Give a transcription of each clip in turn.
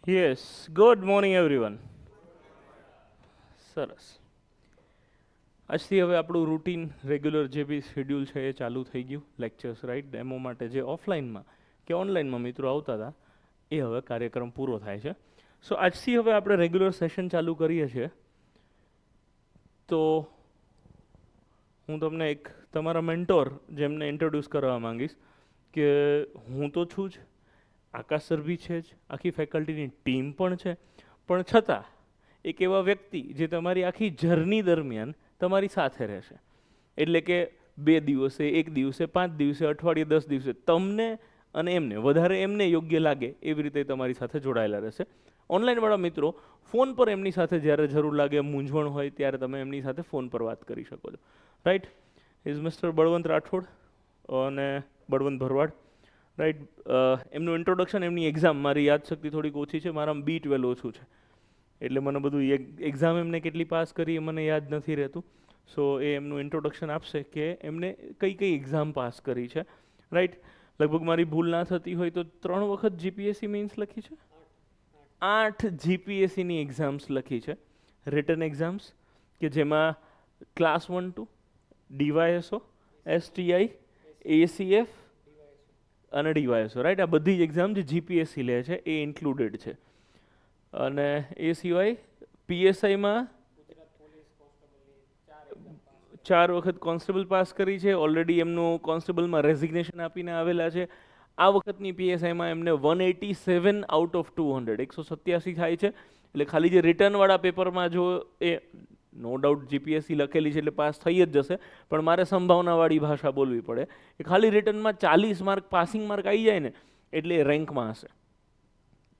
Yes, good morning everyone. સરસ. આજથી હવે આપણું રૂટીન રેગ્યુલર જે બી શેડ્યુલ છે એ ચાલુ થઈ ગયું. લેક્ચર્સ રાઈટ ડેમો માટે જે ઓફલાઈનમાં કે ઓનલાઈનમાં મિત્રો આવતા હતા એ હવે કાર્યક્રમ પૂરો થાય છે. સો આજથી હવે આપણે રેગ્યુલર સેશન ચાલુ કરીએ છીએ. તો હું તમને એક તમારા મેન્ટોર જેમને ઇન્ટ્રોડ્યુસ કરવા માંગીશ કે હું તો છું જ, આકાશ સર બી છે જ, આખી ફેકલ્ટીની ટીમ પણ છે, પણ છતાં એક એવા વ્યક્તિ જે તમારી આખી જર્ની દરમિયાન તમારી સાથે રહેશે. એટલે કે 2 દિવસે, 1 દિવસે, 5 દિવસે, અઠવાડિયે, 10 દિવસે તમને અને એમને વધારે એમને યોગ્ય લાગે એવી રીતે તમારી સાથે જોડાયેલા રહેશે. ઓનલાઈનવાળા મિત્રો ફોન પર એમની સાથે જ્યારે જરૂર લાગે, મૂંઝવણ હોય ત્યારે તમે એમની સાથે ફોન પર વાત કરી શકો છો. Right. Is mister Balwant Rathod અને બળવંત ભરવાડ. રાઈટ. એમનું ઇન્ટ્રોડક્શન, એમની એક્ઝામ, મારી યાદશક્તિ થોડીક ઓછી છે, મારામાં B12 ઓછું છે, એટલે મને બધું એક્ઝામ એમને કેટલી પાસ કરી એ મને યાદ નથી રહેતું. સો એ એમનું ઇન્ટ્રોડક્શન આપશે કે એમને કઈ કઈ એક્ઝામ પાસ કરી છે. રાઈટ. લગભગ મારી ભૂલ ના થતી હોય તો 3 વખત જીપીએસસી મેઇન્સ લખી છે, 8 જીપીએસસીની એક્ઝામ્સ લખી છે, રિટન એક્ઝામ્સ, કે જેમાં class 1 to DYSO, STI, ACF અને ડીવાયએસઓ. રાઈટ. આ બધી જ એક્ઝામ જે જીપીએસસી લે છે એ ઇન્ક્લુડેડ છે. અને એ સિવાય પીએસઆઈમાં 4 વખત કોન્સ્ટેબલ પાસ કરી છે. ઓલરેડી એમનું કોન્સ્ટેબલમાં રેઝિગ્નેશન આપીને આવેલા છે. આ વખતની પીએસઆઈમાં એમને 187 આઉટ ઓફ 200, 187 થાય છે. એટલે ખાલી જે રિટર્નવાળા પેપરમાં જો એ નો ડાઉટ જીપીએસસી લખેલી છે એટલે પાસ થઈ જ જશે, પણ મારે સંભાવનાવાળી ભાષા બોલવી પડે કે ખાલી રિટર્નમાં 40 માર્ક પાસિંગ માર્ક આવી જાય ને એટલે એ રેન્કમાં હશે.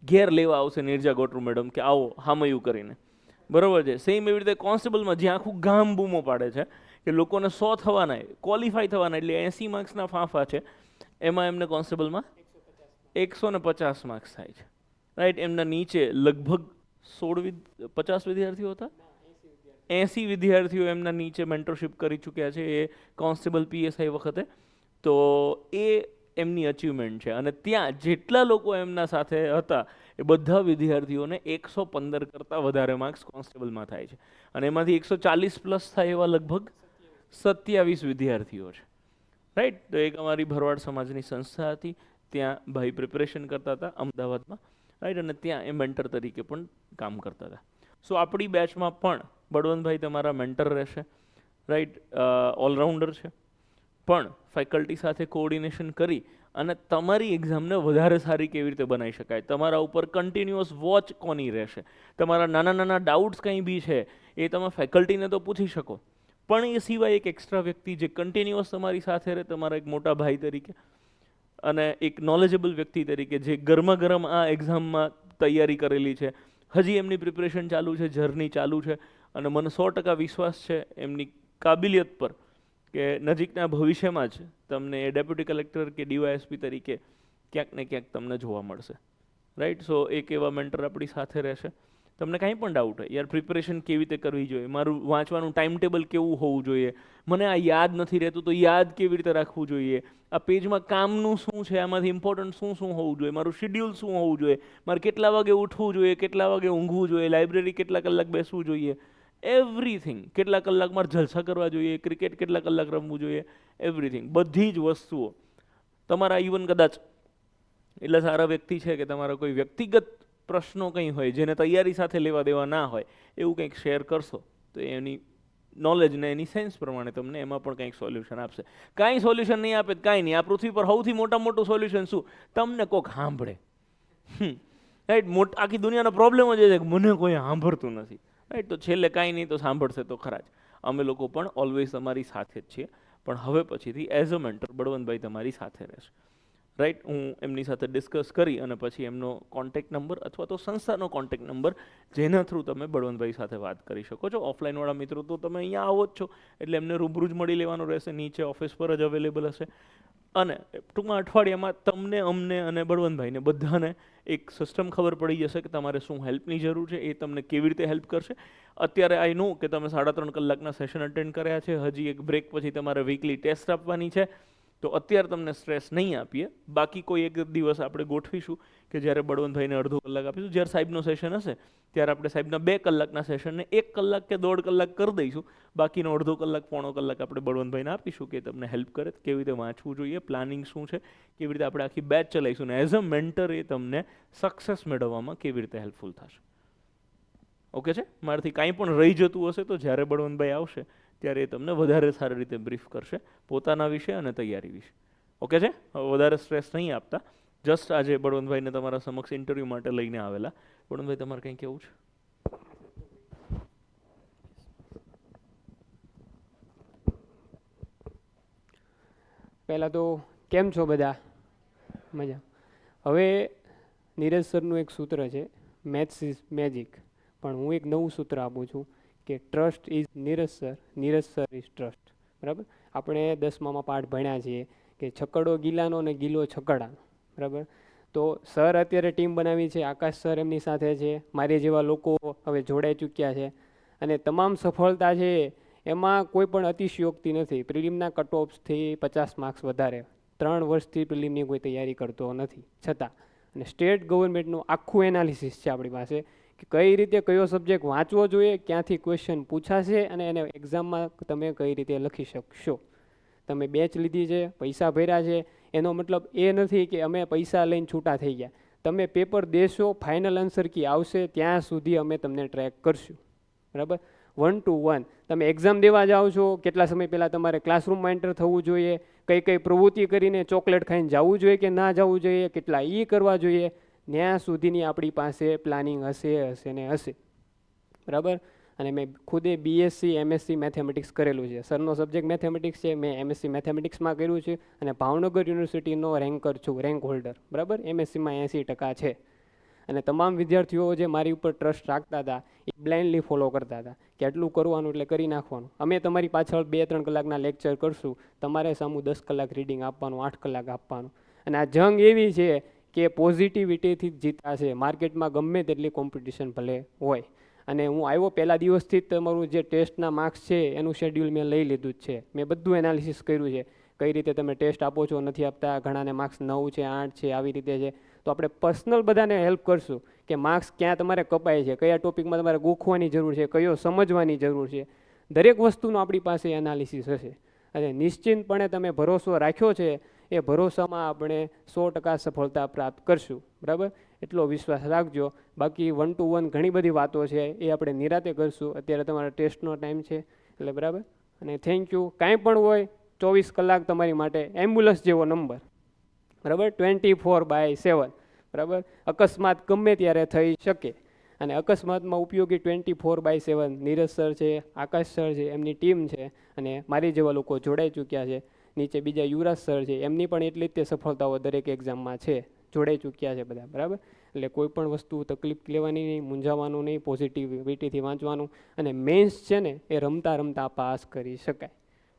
ઘેર લેવા આવશે નિર્જા ગોટરુ મેડમ કે આવો હામયું કરીને. બરોબર છે. સેમ એવી રીતે કોન્સ્ટેબલમાં જ્યાં આખું ગામ બૂમો પાડે છે કે લોકોને 100 થવાના, ક્વોલિફાય થવાના, એટલે 80 માર્ક્સના ફાંફા છે, એમાં એમને કોન્સ્ટેબલમાં 150 માર્ક્સ થાય છે. રાઈટ. એમના નીચે લગભગ 50 વિદ્યાર્થીઓ હતા, 80 વિદ્યાર્થીઓ એમના નીચે મેન્ટરશિપ કરી ચૂક્યા છે એ કોન્સ્ટેબલ પીએસઆઈ વખતે. તો એ એમની અચીવમેન્ટ છે. અને ત્યાં જેટલા લોકો એમના સાથે હતા એ બધા વિદ્યાર્થીઓને 115 કરતાં વધારે માર્ક્સ કોન્સ્ટેબલમાં થાય છે. અને એમાંથી 140 પ્લસ થાય એવા લગભગ 27 વિદ્યાર્થીઓ છે. રાઈટ. તો એક અમારી ભરવાડ સમાજની સંસ્થા હતી, ત્યાં ભાઈ પ્રિપરેશન કરતા હતા અમદાવાદમાં. રાઈટ. અને ત્યાં એ મેન્ટર તરીકે પણ કામ કરતા હતા. સો આપણી બેચમાં પણ બળવંતભાઈ તમારા મેન્ટર રહેશે. રાઈટ. ઓલરાઉન્ડર છે, પણ ફેકલ્ટી સાથે કોઓર્ડિનેશન કરી અને તમારી એક્ઝામને વધારે સારી કેવી રીતે બનાવી શકાય, તમારા ઉપર કન્ટિન્યુઅસ વોચ કોની રહેશે, તમારા નાના નાના ડાઉટ્સ કંઈ બી છે એ તમે ફેકલ્ટીને તો પૂછી શકો, પણ એ સિવાય એક એક્સ્ટ્રા વ્યક્તિ જે કન્ટિન્યુઅસ તમારી સાથે રહે, તમારા એક મોટા ભાઈ તરીકે અને એક નોલેજેબલ વ્યક્તિ તરીકે જે ગરમા ગરમ આ એક્ઝામમાં તૈયારી કરેલી છે, હજી એમની પ્રિપરેશન ચાલુ છે, જર્ની ચાલુ છે, અને મને 100% વિશ્વાસ છે એમની કાબિલિયત પર કે નજીકના ભવિષ્યમાં જ તમને એ ડેપ્યુટી કલેક્ટર કે ડીવાયએસપી તરીકે ક્યાંક ને ક્યાંક તમને જોવા મળશે. રાઈટ. સો એક એવા મેન્ટર આપણી સાથે રહેશે. તમને કાંઈ પણ ડાઉટ હોય, યાર પ્રિપરેશન કેવી રીતે કરવી જોઈએ, મારું વાંચવાનું ટાઈમ ટેબલ કેવું હોવું જોઈએ, મને આ યાદ નથી રહેતું તો યાદ કેવી રીતે રાખવું જોઈએ, આ પેજમાં કામનું શું છે, આમાંથી ઇમ્પોર્ટન્ટ શું શું હોવું જોઈએ, મારું શેડ્યુલ શું હોવું જોઈએ, મારે કેટલા વાગે ઉઠવું જોઈએ, કેટલા વાગે ઊંઘવું જોઈએ, લાઇબ્રેરી કેટલા કલાક બેસવું જોઈએ, એવરીથિંગ, કેટલા કલાક મારે જલસા કરવા જોઈએ, ક્રિકેટ કેટલા કલાક રમવું જોઈએ, એવરીથિંગ, બધી જ વસ્તુઓ તમારા ઇવન કદાચ એટલા સારા વ્યક્તિ છે કે તમારા કોઈ વ્યક્તિગત પ્રશ્નો કંઈ હોય જેને તૈયારી સાથે લેવા દેવા ના હોય એવું કંઈક શેર કરશો તો એની નોલેજ ને એની સેન્સ પ્રમાણે તમને એમાં પણ કંઈક સોલ્યુશન આપશે. કાંઈ સોલ્યુશન નહીં આપે કાંઈ નહીં. આ પૃથ્વી પર સૌથી મોટું સોલ્યુશન શું? તમને કોઈક સાંભળે. રાઈટ. આખી દુનિયાનો પ્રોબ્લેમ જ એ છે કે મને કોઈ સાંભળતું નથી. રાઈટ. તો છેલ્લે કાંઈ નહીં તો સાંભળશે તો ખરા જ. અમે લોકો પણ ઓલવેઝ તમારી સાથે જ છીએ, પણ હવે પછીથી એઝ અ મેન્ટર બળવંતભાઈ તમારી સાથે રહેશે. રાઈટ. હું એમની સાથે ડિસ્કસ કરી અને પછી એમનો કોન્ટેક્ટ નંબર અથવા તો સંસ્થાનો કોન્ટેક્ટ નંબર જેના થ્રુ તમે બળવંતભાઈ સાથે વાત કરી શકો છો. ઓફલાઈનવાળા મિત્રો તો તમે અહીંયા આવો જ છો એટલે એમને રૂબરૂ જ મળી લેવાનું રહેશે, નીચે ઓફિસ પર જ અવેલેબલ હશે. અને ટૂંકમાં અઠવાડિયામાં તમને, અમને અને બળવંતભાઈને બધાને એક સિસ્ટમ ખબર પડી જશે કે તમારે શું હેલ્પની જરૂર છે, એ તમને કેવી રીતે હેલ્પ કરશે. અત્યારે આઈ નો કે તમે 3.5 કલાકના સેશન અટેન્ડ કર્યા છે, હજી એક બ્રેક પછી તમારે વીકલી ટેસ્ટ આપવાની છે. તો અત્યારે તમને સ્ટ્રેસ નહીં આપીએ. બાકી કોઈ એક દિવસ આપણે ગોઠવીશું કે જ્યારે બળવંતભાઈને અડધો કલાક આપીશું. જ્યારે સાહેબનો સેશન હશે ત્યારે આપણે સાહેબના 2 કલાકના સેશનને 1 કલાક કે 1.5 કલાક કરી દઈશું. બાકીનો અડધો કલાક પોણો કલાક આપણે બળવંતભાઈને આપીશું કે તમને હેલ્પ કરે કેવી રીતે વાંચવું જોઈએ, પ્લાનિંગ શું છે, કેવી રીતે આપણે આખી બેચ ચલાવીશું ને એઝ અ મેન્ટર એ તમને સક્સેસ મેળવવામાં કેવી રીતે હેલ્પફુલ થશે. ઓકે છે? મારાથી કાંઈ પણ રહી જતું હશે તો જ્યારે બળવંતભાઈ આવશે ત્યારે એ તમને વધારે સારી રીતે બ્રીફ કરશે પોતાના વિશે અને તૈયારી વિશે. ઓકે છે? હવે વધારે સ્ટ્રેસ નહીં આપતા. જસ્ટ આજે બળવંતભાઈને તમારા સમક્ષ ઇન્ટરવ્યૂ માટે લઈને આવેલા. બળવંતભાઈ, તમારે કંઈ કહેવું છે? પહેલાં તો કેમ છો બધા? મજા. હવે નીરજ સરનું એક સૂત્ર છે, મેથ્સ ઇઝ મેજિક, પણ હું એક નવું સૂત્ર આપું છું કે trust is Neeraj sir, Neeraj sir is trust. બરાબર? આપણે 10મામાં પાઠ ભણ્યા છીએ કે છકડો ગિલાનો અને ગિલો છકડાનો. બરાબર? તો સર અત્યારે ટીમ બનાવી છે, આકાશ સર એમની સાથે છે, મારી જેવા લોકો હવે જોડાઈ ચૂક્યા છે, અને તમામ સફળતા છે એમાં કોઈ પણ અતિશયોક્તિ નથી. પ્રિલિમના કટ ઓફ્સથી 50 માર્ક્સ વધારે 3 વર્ષથી પ્રિલિમની કોઈ તૈયારી કરતો નથી છતાં, અને સ્ટેટ ગવર્મેન્ટનું આખું એનાલિસિસ છે આપણી પાસે કે કઈ રીતે કયો સબ્જેક્ટ વાંચવો જોઈએ, ક્યાંથી ક્વેશ્ચન પૂછાશે અને એને એક્ઝામમાં તમે કઈ રીતે લખી શકશો. તમે બેચ લીધી છે, પૈસા ભર્યા છે, એનો મતલબ એ નથી કે અમે પૈસા લઈને છૂટા થઈ ગયા. તમે પેપર દેશો, ફાઇનલ આન્સર કી આવશે ત્યાં સુધી અમે તમને ટ્રેક કરશું. બરાબર? 1 to 1 તમે એક્ઝામ દેવા જાઓ છો, કેટલા સમય પહેલાં તમારે ક્લાસરૂમમાં એન્ટર થવું જોઈએ, કઈ કઈ પ્રવૃત્તિ કરીને ચોકલેટ ખાઈને જવું જોઈએ કે ના જવું જોઈએ, કેટલા કરવા જોઈએ, ત્યાં સુધીની આપણી પાસે પ્લાનિંગ હશે ને હશે. બરાબર? અને મેં ખુદે બીએસસી એમએસસી મેથેમેટિક્સ કરેલું છે. સરનો સબ્જેક્ટ મેથેમેટિક્સ છે, મેં એમએસસી મેથેમેટિક્સમાં કર્યું છે અને ભાવનગર યુનિવર્સિટીનો રેન્કર છું, રેન્ક હોલ્ડર. બરાબર? એમએસસીમાં 80% છે. અને તમામ વિદ્યાર્થીઓ જે મારી ઉપર ટ્રસ્ટ રાખતા હતા એ બ્લાઇન્ડલી ફોલો કરતા હતા કે આટલું કરવાનું એટલે કરી નાખવાનું. અમે તમારી પાછળ 2-3 કલાકના લેક્ચર કરશું, તમારે સામું 10 કલાક રીડિંગ આપવાનું, 8 કલાક આપવાનું. અને આ જંગ એવી છે કે પોઝિટિવિટીથી જ જીતાશે. માર્કેટમાં ગમે તેટલી કોમ્પિટિશન ભલે હોય. અને હું આવ્યો પહેલા દિવસથી જ તમારું જે ટેસ્ટના માર્ક્સ છે એનું શેડ્યુલ મેં લઈ લીધું જ છે. મેં બધું એનાલિસિસ કર્યું છે, કઈ રીતે તમે ટેસ્ટ આપો છો, નથી આપતા, ઘણાને માર્ક્સ 9 છે, 8 છે, આવી રીતે છે. તો આપણે પર્સનલ બધાને હેલ્પ કરશું કે માર્ક્સ ક્યાં તમારે કપાય છે, કયા ટોપિકમાં તમારે ગોખવાની જરૂર છે, કયો સમજવાની જરૂર છે. દરેક વસ્તુનો આપણી પાસે એનાલિસિસ હશે. અને નિશ્ચિંતપણે તમે ભરોસો રાખ્યો છે, એ ભરોસામાં આપણે 100% સફળતા પ્રાપ્ત કરશું. બરાબર? એટલો વિશ્વાસ રાખજો. બાકી 1 to 1 ઘણી બધી વાતો છે એ આપણે નિરાતે કરશું. અત્યારે તમારા ટેસ્ટનો ટાઈમ છે એટલે. બરાબર? અને થેન્ક યુ. કાંઈ પણ હોય 24 કલાક તમારી માટે એમ્બ્યુલન્સ જેવો નંબર. બરાબર? 24/7. બરાબર? અકસ્માત ગમે ત્યારે થઈ શકે, અને અકસ્માતમાં ઉપયોગી 24/7 નીરજ સર છે, આકાશ સર છે, એમની ટીમ છે, અને મારી જેવા લોકો જોડાઈ ચૂક્યા છે. નીચે બીજા યુવરાજ સર છે, એમની પણ એટલી જ તે સફળતાઓ દરેક એક્ઝામમાં છે, જોડાઈ ચૂક્યા છે બધા. બરાબર? એટલે કોઈ પણ વસ્તુ તકલીફ લેવાની નહીં, મૂંઝાવાનું નહીં, પોઝિટિવિટીથી વાંચવાનું. અને મેન્સ છે ને એ રમતા રમતા પાસ કરી શકાય.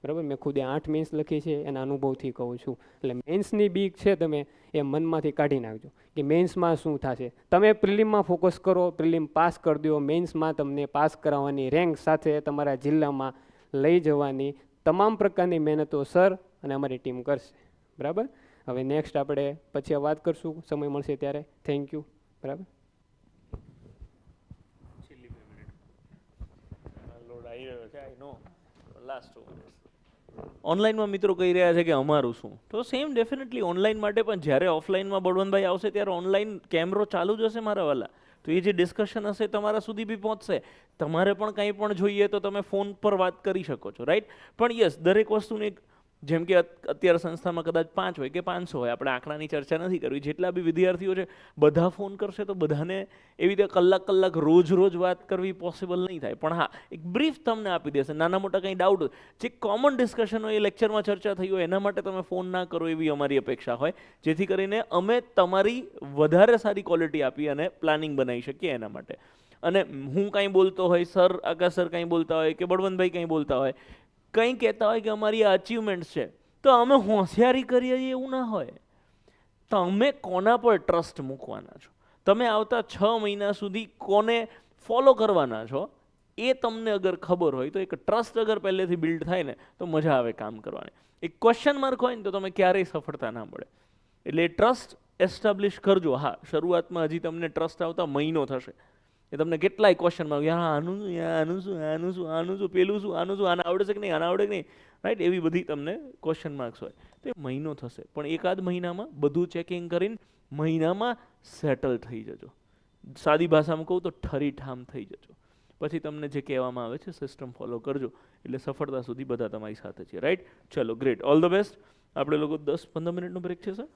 બરાબર? મેં ખુદે 8 મેન્સ લખી છે, એના અનુભવથી કહું છું. એટલે મેન્સની બીક છે તમે એ મનમાંથી કાઢી નાખજો કે મેન્સમાં શું થશે. તમે પ્રિલિમમાં ફોકસ કરો, પ્રિલિમ પાસ કરી દો, મેન્સમાં તમને પાસ કરાવવાની, રેન્ક સાથે તમારા જિલ્લામાં લઈ જવાની તમામ પ્રકારની મહેનતો સર અને અમારી ટીમ કરશે. બરાબર? હવે નેક્સ્ટ આપણે પછી વાત કરશું, સમય મળશે ત્યારે. Thank you. બરાબર? ઓનલાઈનમાં મિત્રો કહી રહ્યા છે કે અમારું શું, તો સેમ ડેફિનેટલી ઓનલાઈન માટે પણ જ્યારે ઓફલાઈનમાં બળવંતભાઈ આવશે ત્યારે ઓનલાઈન કેમેરો ચાલુ જ હશે મારા વાલા. તો એ જે ડિસ્કશન હશે તમારા સુધી બી પહોંચશે. તમારે પણ કંઈ પણ જોઈએ તો તમે ફોન પર વાત કરી શકો છો, રાઈટ? પણ યસ, દરેક વસ્તુને એક, જેમ કે અત્યારે સંસ્થામાં કદાચ 5 હોય કે 500 હોય, આપણે આંકડાની ચર્ચા નથી કરવી. જેટલા બી વિદ્યાર્થીઓ છે બધા ફોન કરશે તો બધાને એવી રીતે કલાક રોજ વાત કરવી પોસિબલ નહીં થાય. પણ હા, એક બ્રીફ તમને આપી દેશે. નાના મોટા કંઈ ડાઉટ, જે કોમન ડિસ્કશન હોય એ લેક્ચરમાં ચર્ચા થઈ હોય, એના માટે તમે ફોન ના કરો એવી અમારી અપેક્ષા હોય, જેથી કરીને અમે તમારી વધારે સારી ક્વોલિટી આપી અને પ્લાનિંગ બનાવી શકીએ એના માટે. અને હું કાંઈ બોલતો હોય, સર આકાશ સર કંઈ બોલતા હોય કે બળવંતભાઈ કંઈ બોલતા હોય, કંઈ કહેતા હોય કે અમારી આ અચીવમેન્ટ્સ છે, તો અમે હોશિયારી કરીએ એવું ના હોય. તમે કોના પર ટ્રસ્ટ મૂકવાના છો, તમે આવતા 6 મહિના સુધી કોને ફોલો કરવાના છો, એ તમને અગર ખબર હોય તો એક ટ્રસ્ટ અગર પહેલેથી બિલ્ડ થાય ને તો મજા આવે કામ કરવાની. એક ક્વેશ્ચન માર્ક હોય ને તો તમે ક્યારેય સફળતા ના મળે. એટલે એ ટ્રસ્ટ એસ્ટાબ્લિશ કરજો. હા, શરૂઆતમાં હજી તમને ટ્રસ્ટ આવતા મહિનો થશે, એ તમને કેટલાય ક્વેશ્ચન માં આનું શું, આનું શું, આનું શું, આનું શું, પેલું શું, આનું શું, આને આવડે છે કે નહીં, આને આવડે કે નહીં, રાઈટ, એવી બધી તમને ક્વેશ્ચન માર્ક્સ હોય. તો એ મહિનો થશે, પણ એકાદ મહિનામાં બધું ચેકિંગ કરીને મહિનામાં સેટલ થઈ જજો. સાદી ભાષામાં કહું તો ઠરીઠામ થઈ જજો. પછી તમને જે કહેવામાં આવે છે સિસ્ટમ ફોલો કરજો, એટલે સફળતા સુધી બધા તમારી સાથે છે, રાઈટ. ચલો, ગ્રેટ, ઓલ ધ બેસ્ટ. આપણે લોકો 10-15 મિનિટનો બ્રેક છે સર.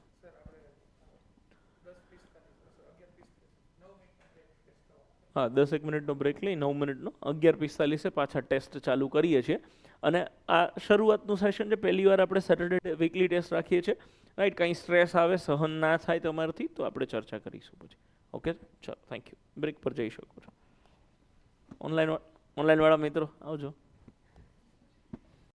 હા, 10 મિનિટનો બ્રેક લઈ 9 મિનિટનો 11:45 પાછા ટેસ્ટ ચાલુ કરીએ છીએ. અને આ શરૂઆતનું સેશન છે, પહેલી વાર આપણે સેટરડે વીકલી ટેસ્ટ રાખીએ છીએ, રાઈટ. કંઈ સ્ટ્રેસ આવે, સહન ના થાય તમારાથી તો આપણે ચર્ચા કરીશું પછી. ઓકે, ચાલો, થેન્ક યુ. બ્રેક પર જઈ શકો છો. ઓનલાઈન વાળા મિત્રો આવજો.